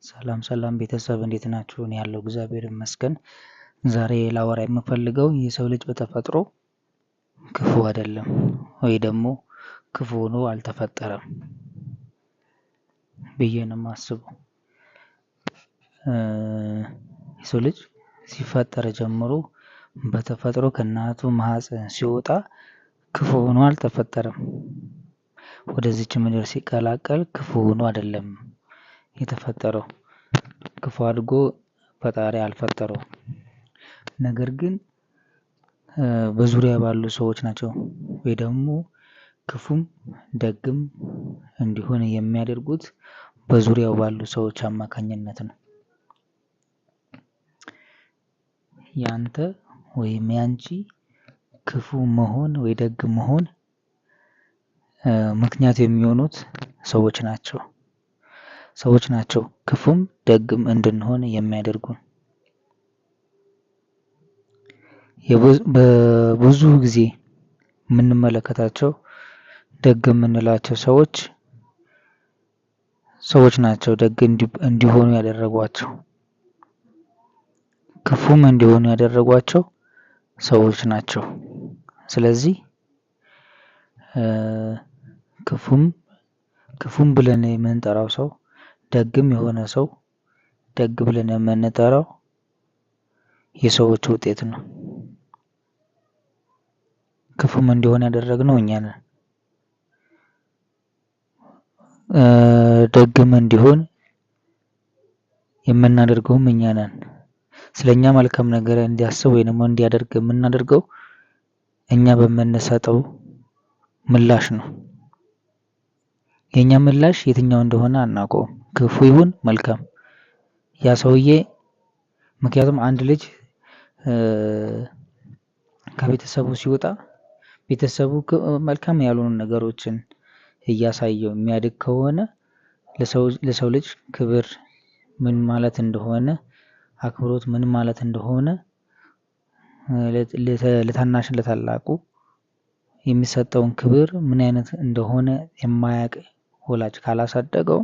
ሰላም ሰላም ቤተሰብ እንዴት ናችሁ? እኔ ያለው እግዚአብሔር ይመስገን። ዛሬ ላወራ የምፈልገው የሰው ልጅ በተፈጥሮ ክፉ አይደለም ወይ ደግሞ ክፉ ሆኖ አልተፈጠረም ብዬ ነው የማስበው። የሰው ልጅ ሲፈጠር ጀምሮ በተፈጥሮ ከእናቱ ማህፀን ሲወጣ ክፉ ሆኖ አልተፈጠረም። ወደዚች ምድር ሲቀላቀል ክፉ ሆኖ አይደለም የተፈጠረው። ክፉ አድርጎ ፈጣሪ አልፈጠረውም። ነገር ግን በዙሪያ ባሉ ሰዎች ናቸው ወይ ደግሞ ክፉም ደግም እንዲሆን የሚያደርጉት በዙሪያው ባሉ ሰዎች አማካኝነት ነው። ያንተ ወይም ያንቺ ክፉ መሆን ወይ ደግ መሆን ምክንያት የሚሆኑት ሰዎች ናቸው። ሰዎች ናቸው ክፉም ደግም እንድንሆን የሚያደርጉን። በብዙ ጊዜ የምንመለከታቸው ደግ የምንላቸው ሰዎች ናቸው ደግ እንዲሆኑ ያደረጓቸው። ክፉም እንዲሆኑ ያደረጓቸው ሰዎች ናቸው። ስለዚህ ክፉም ብለን የምንጠራው ሰው ደግም የሆነ ሰው ደግ ብለን የምንጠራው የሰዎች ውጤት ነው። ክፉም እንዲሆን ያደረግነው እኛ ነን። ደግም እንዲሆን የምናደርገውም እኛ ነን። ስለኛ መልካም ነገር እንዲያስብ ወይ ደግሞ እንዲያደርግ የምናደርገው እኛ በምንሰጠው ምላሽ ነው። የኛ ምላሽ የትኛው እንደሆነ አናውቀውም፣ ክፉ ይሁን መልካም። ያ ሰውዬ ምክንያቱም አንድ ልጅ ከቤተሰቡ ሲወጣ ቤተሰቡ መልካም ያልሆኑ ነገሮችን እያሳየው የሚያድግ ከሆነ ለሰው ልጅ ክብር ምን ማለት እንደሆነ፣ አክብሮት ምን ማለት እንደሆነ፣ ለታናሽ ለታላቁ የሚሰጠውን ክብር ምን አይነት እንደሆነ የማያውቅ ወላጅ ካላሳደገው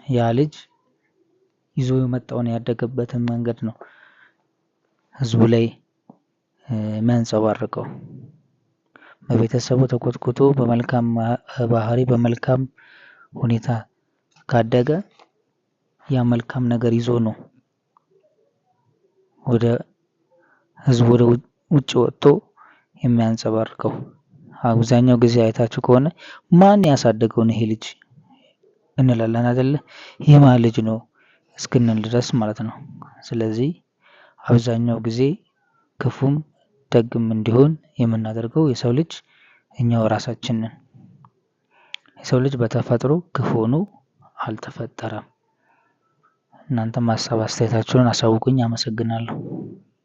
ያ ልጅ ይዞ የመጣውን ያደገበትን መንገድ ነው ህዝቡ ላይ የሚያንጸባርቀው። በቤተሰቡ ተኮትኩቶ በመልካም ባህሪ በመልካም ሁኔታ ካደገ ያ መልካም ነገር ይዞ ነው ወደ ህዝቡ ወደ ውጭ ወጥቶ የሚያንጸባርቀው። አብዛኛው ጊዜ አይታችሁ ከሆነ ማን ያሳደገው ነው ይሄ ልጅ እንላለን አይደለ? የማን ልጅ ነው እስክንል ድረስ ማለት ነው። ስለዚህ አብዛኛው ጊዜ ክፉም ደግም እንዲሆን የምናደርገው የሰው ልጅ እኛው ራሳችን ነን። የሰው ልጅ በተፈጥሮ ክፉ ሆኖ አልተፈጠረም። እናንተም ሀሳብ አስተያየታችሁን አሳውቁኝ። አመሰግናለሁ።